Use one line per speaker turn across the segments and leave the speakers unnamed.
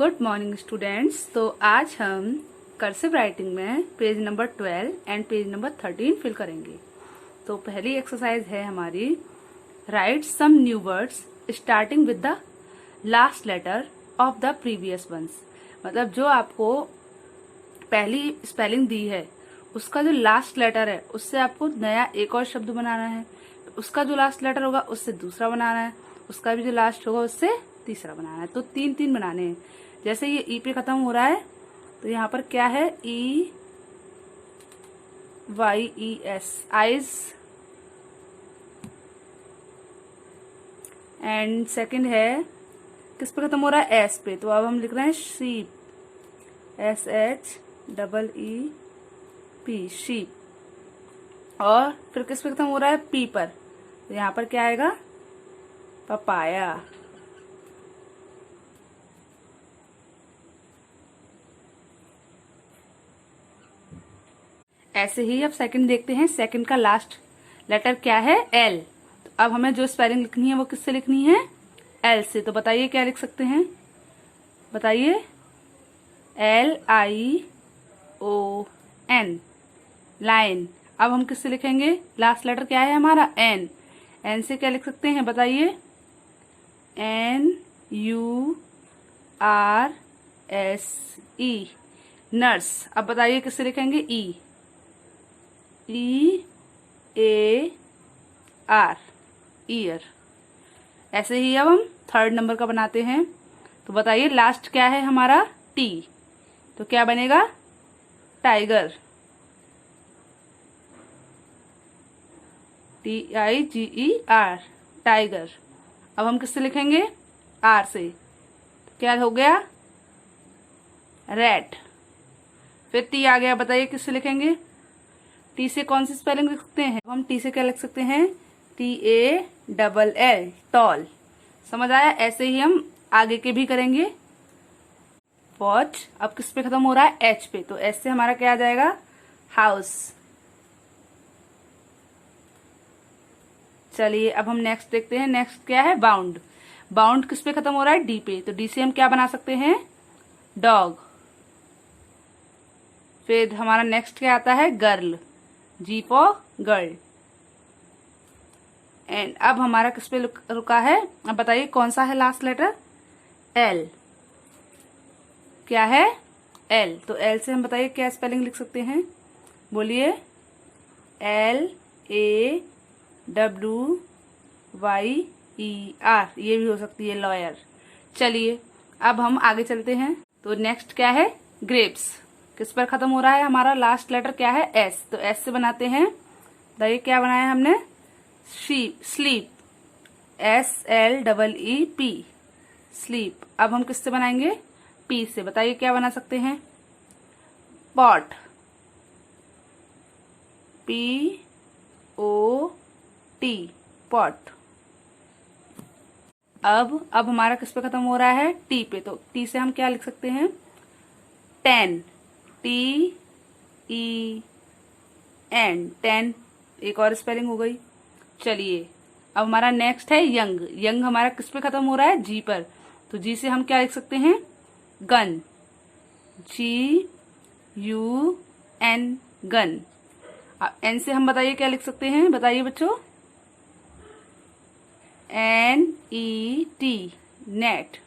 Good morning students. तो आज हम कर्सिव राइटिंग में page number 12 and page number 13 fill करेंगे। तो पहली एक्सरसाइज है हमारी write some new words starting with the last letter of the previous ones. मतलब जो आपको पहली स्पेलिंग दी है उसका जो लास्ट लेटर है उससे आपको नया एक और शब्द बनाना है, उसका जो लास्ट लेटर होगा उससे दूसरा बनाना है, उसका भी जो लास्ट होगा उससे तीसरा बनाना है। तो तीन तीन बनाने हैं। जैसे ये ई पे खत्म हो रहा है तो यहाँ पर क्या है, E Y E S, eyes. And second है किस पे खत्म हो रहा है, एस पे, तो अब हम लिख रहे हैं sheep, S H double E P, sheep. और फिर किस पे खत्म हो रहा है, पी पर, तो यहाँ पर क्या आएगा, पपाया। ऐसे ही अब सेकंड देखते हैं। सेकंड का लास्ट लेटर क्या है, एल। तो अब हमें जो स्पेलिंग लिखनी है वो किससे लिखनी है, एल से। तो बताइए क्या लिख सकते हैं, बताइए, L I O N, line. अब हम किससे लिखेंगे, लास्ट लेटर क्या है हमारा, एन। एन से क्या लिख सकते हैं, बताइए, N U R S E, nurse. अब बताइए किससे लिखेंगे, ई, ई ए आर, ईयर। ऐसे ही अब हम थर्ड नंबर का बनाते हैं। तो बताइए लास्ट क्या है हमारा, टी, तो क्या बनेगा, tiger, T I G E R, tiger. अब हम किससे लिखेंगे, आर से, तो क्या हो गया, रैट। फिर टी आ गया, बताइए किससे लिखेंगे, टी से कौन सी स्पेलिंग लिख सकते हैं, हम टी से क्या लिख सकते हैं, T A double L, tall. समझ आया। ऐसे ही हम आगे के भी करेंगे। वॉच अब किस पे खत्म हो रहा है, एच पे, तो एच से हमारा क्या आ जाएगा, हाउस। चलिए अब हम नेक्स्ट देखते हैं। नेक्स्ट क्या है, बाउंड। बाउंड किस पे खत्म हो रहा है, डी पे, तो डी से हम क्या बना सकते हैं, डॉग। फिर हमारा नेक्स्ट क्या आता है, girl, G for girl. And अब हमारा किस पे रुका है, अब बताइए कौन सा है लास्ट लेटर, एल। क्या है, एल। तो एल से हम बताइए क्या स्पेलिंग लिख सकते हैं, बोलिए, L A W Y E R, ये भी हो सकती है, लॉयर। चलिए अब हम आगे चलते हैं। तो नेक्स्ट क्या है, ग्रेप्स। किस पर खत्म हो रहा है हमारा, लास्ट लेटर क्या है, एस, तो एस से बनाते हैं। बताइए क्या बनाया हमने, sleep, S L double E P, sleep. अब हम किससे बनाएंगे, पी से। बताइए क्या बना सकते हैं, pot, P O T, pot. अब हमारा किस पे खत्म हो रहा है, टी पे, तो टी से हम क्या लिख सकते हैं, ten, T E N, ten. एक और स्पेलिंग हो गई। चलिए अब हमारा नेक्स्ट है यंग। यंग हमारा किस पे खत्म हो रहा है, जी पर, तो जी से हम क्या लिख सकते हैं, gun, G U N, gun. अब एन से हम बताइए क्या लिख सकते हैं, बताइए बच्चों, एन ई टी, नेट।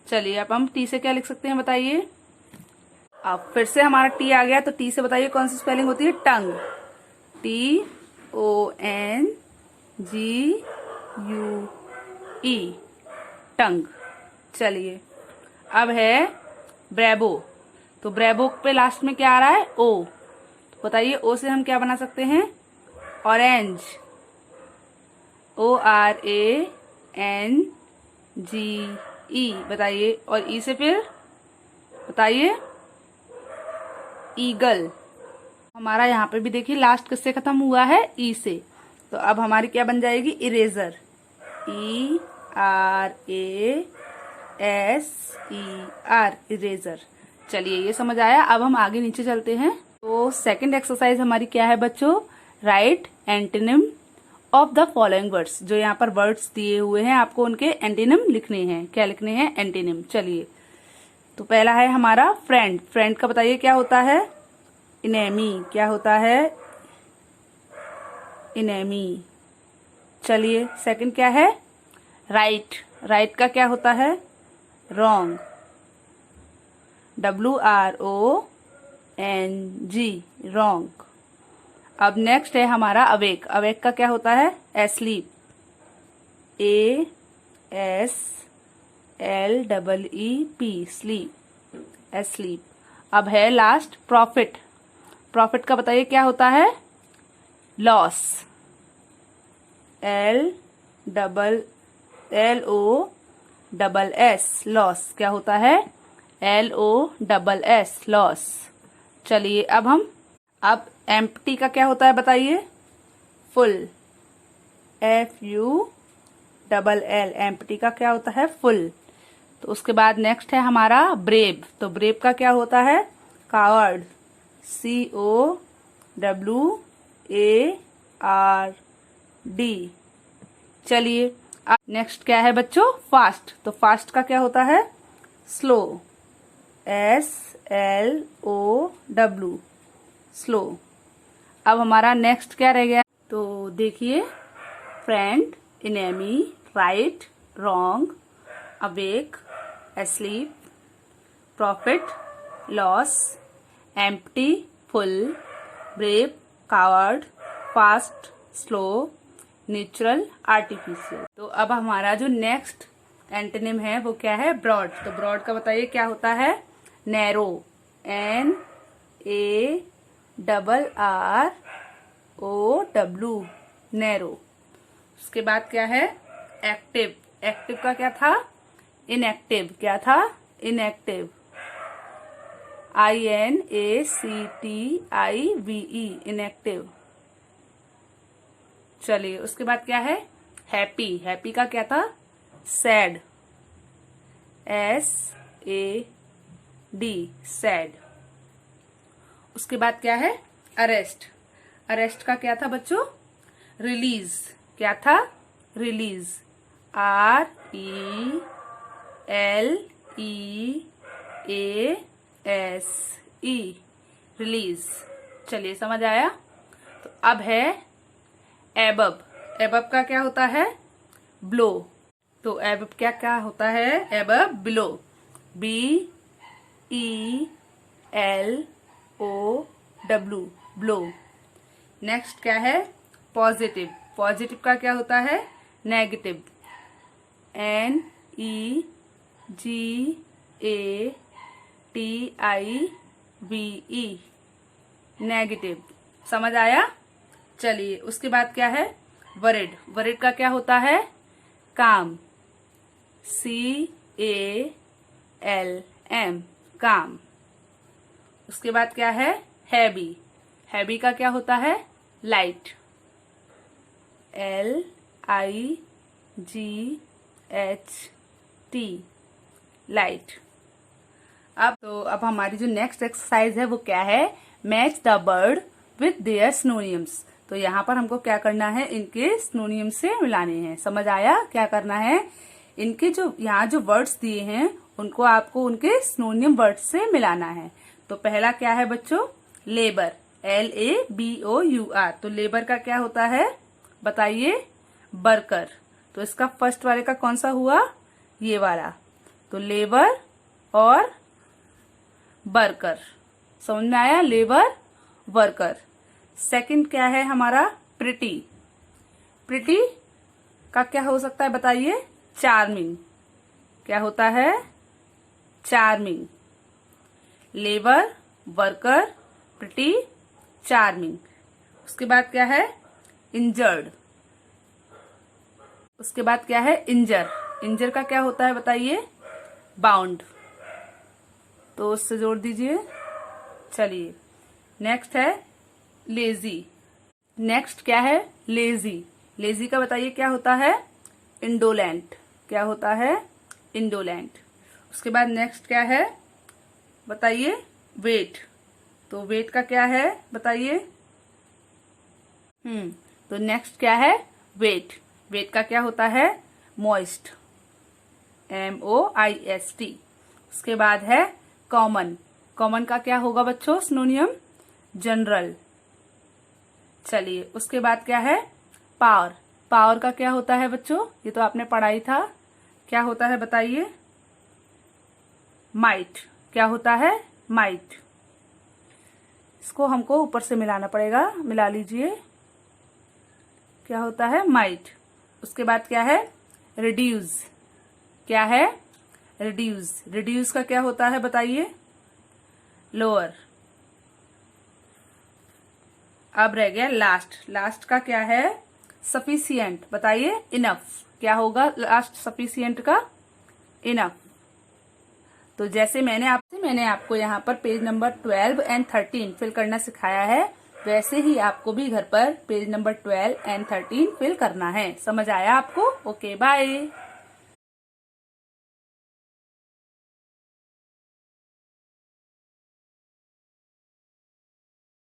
चलिए अब हम टी से क्या लिख सकते हैं, बताइए। अब फिर से हमारा टी आ गया, तो टी से बताइए कौन सी स्पेलिंग होती है, tongue, T O N G U E, tongue. चलिए अब है ब्रेबो। तो ब्रेबो पे लास्ट में क्या आ रहा है, ओ, तो बताइए ओ से हम क्या बना सकते हैं, orange, O R A N G ई, बताइए। और ई से फिर बताइए, ईगल। हमारा यहाँ पे भी देखिए लास्ट किससे खत्म हुआ है, ई से, तो अब हमारी क्या बन जाएगी, eraser, E R A S E R, eraser. चलिए ये समझ आया। अब हम आगे नीचे चलते हैं। तो सेकंड एक्सरसाइज हमारी क्या है बच्चों, write antonym of the following words. जो यहाँ पर वर्ड्स दिए हुए हैं आपको उनके एंटीनिम लिखने हैं। क्या लिखने हैं, एंटीनिम। चलिए तो पहला है हमारा फ्रेंड। फ्रेंड का बताइए क्या होता है? इनेमी। क्या होता है? इनेमी। चलिए सेकंड क्या है? राइट। राइट का क्या होता है? रॉन्ग। WRONG, wrong. अब नेक्स्ट है हमारा अवेक। अवेक का क्या होता है? एस्लीप। ASLEEP, sleep, asleep. अब है लास्ट प्रॉफिट। प्रॉफिट का बताइए क्या होता है? लॉस। LOSS, loss. क्या होता है? LOSS, loss. चलिए अब एम्प्टी का क्या होता है बताइए? फुल। FULL, एम्प्टी का क्या होता है? फुल। तो उसके बाद नेक्स्ट है हमारा ब्रेव। तो ब्रेव का क्या होता है? कावर्ड। COWARD। चलिए अब नेक्स्ट क्या है बच्चों? फास्ट। तो फास्ट का क्या होता है? स्लो। SLOW, slow. अब हमारा नेक्स्ट क्या रह गया? तो देखिए, friend, enemy, right, wrong, awake, asleep, profit, loss, empty, full, brave, coward, fast, slow, natural, artificial. तो अब हमारा जो नेक्स्ट एंटोनिम है वो क्या है? ब्रॉड। तो ब्रॉड का बताइए क्या होता है? नैरो। NARROW, narrow. उसके बाद क्या है? एक्टिव। एक्टिव का क्या था? इनएक्टिव। क्या था? इनएक्टिव। INACTIVE, inactive. चलिए उसके बाद क्या है? हैप्पी। हैप्पी का क्या था? सैड। SAD, sad. उसके बाद क्या है? अरेस्ट। अरेस्ट का क्या था बच्चों? रिलीज। क्या था? रिलीज। RELEASE, release. चलिए समझ आया? तो अब है एबब। एबब का क्या होता है? ब्लो। तो एबब क्या क्या होता है? एबब, बिलो। BELOW, blow. नेक्स्ट क्या है? पॉजिटिव। पॉजिटिव का क्या होता है? नेगेटिव। NEGATIVE, negative. समझ आया? चलिए उसके बाद क्या है? वरिड। वरिड का क्या होता है? काम। CALM, काम। उसके बाद क्या है? हैवी। हैवी का क्या होता है? लाइट। LIGHT, light. अब हमारी जो नेक्स्ट एक्सरसाइज है वो क्या है? Match the word with their synonyms. तो यहाँ पर हमको क्या करना है? इनके सिनोनियम से मिलाने हैं। समझ आया? क्या करना है? इनके जो यहाँ जो वर्ड्स दिए हैं उनको आपको उनके सिनोनियम वर्ड से मिलाना है। तो पहला क्या है बच्चों? लेबर। LABOUR। तो लेबर का क्या होता है बताइए? वर्कर। तो इसका फर्स्ट वाले का कौन सा हुआ? ये वाला। तो लेबर और वर्कर। समझ में आया? Labour, worker. सेकंड क्या है हमारा? प्रिटी। प्रिटी का क्या हो सकता है बताइए? चार्मिंग। क्या होता है? Charming. Labour, worker, pretty, charming. उसके बाद क्या है? इंजर्ड। उसके बाद क्या है? इंजर। इंजर का क्या होता है बताइए? बाउंड। तो उससे जोड़ दीजिए। चलिए नेक्स्ट है लेजी। नेक्स्ट क्या है? लेजी। लेजी का बताइए क्या होता है? इंडोलेंट। क्या होता है? इंडोलेंट। उसके बाद नेक्स्ट क्या है बताइए? वेट। तो वेट का क्या है बताइए? तो नेक्स्ट क्या है? वेट। वेट का क्या होता है? मॉइस्ट। MOIST। उसके बाद है कॉमन। कॉमन का क्या होगा बच्चों? सिनोनियम जनरल। चलिए उसके बाद क्या है? पावर। पावर का क्या होता है बच्चों? ये तो आपने पढ़ा ही था। क्या होता है बताइए? माइट। क्या होता है? माइट। इसको हमको ऊपर से मिलाना पड़ेगा, मिला लीजिए। क्या होता है? माइट। उसके बाद क्या है? रिड्यूस। क्या है? रिड्यूस। रिड्यूस का क्या होता है बताइए? लोअर। अब रह गया लास्ट। लास्ट का क्या है? सफिशिएंट। बताइए। इनफ। क्या होगा लास्ट सफिशिएंट का? इनफ। तो जैसे मैंने आपको यहाँ पर पेज नंबर 12 एंड 13 फिल करना सिखाया है, वैसे ही आपको भी घर पर पेज नंबर 12 एंड 13 फिल करना है। समझ आया आपको? Okay bye.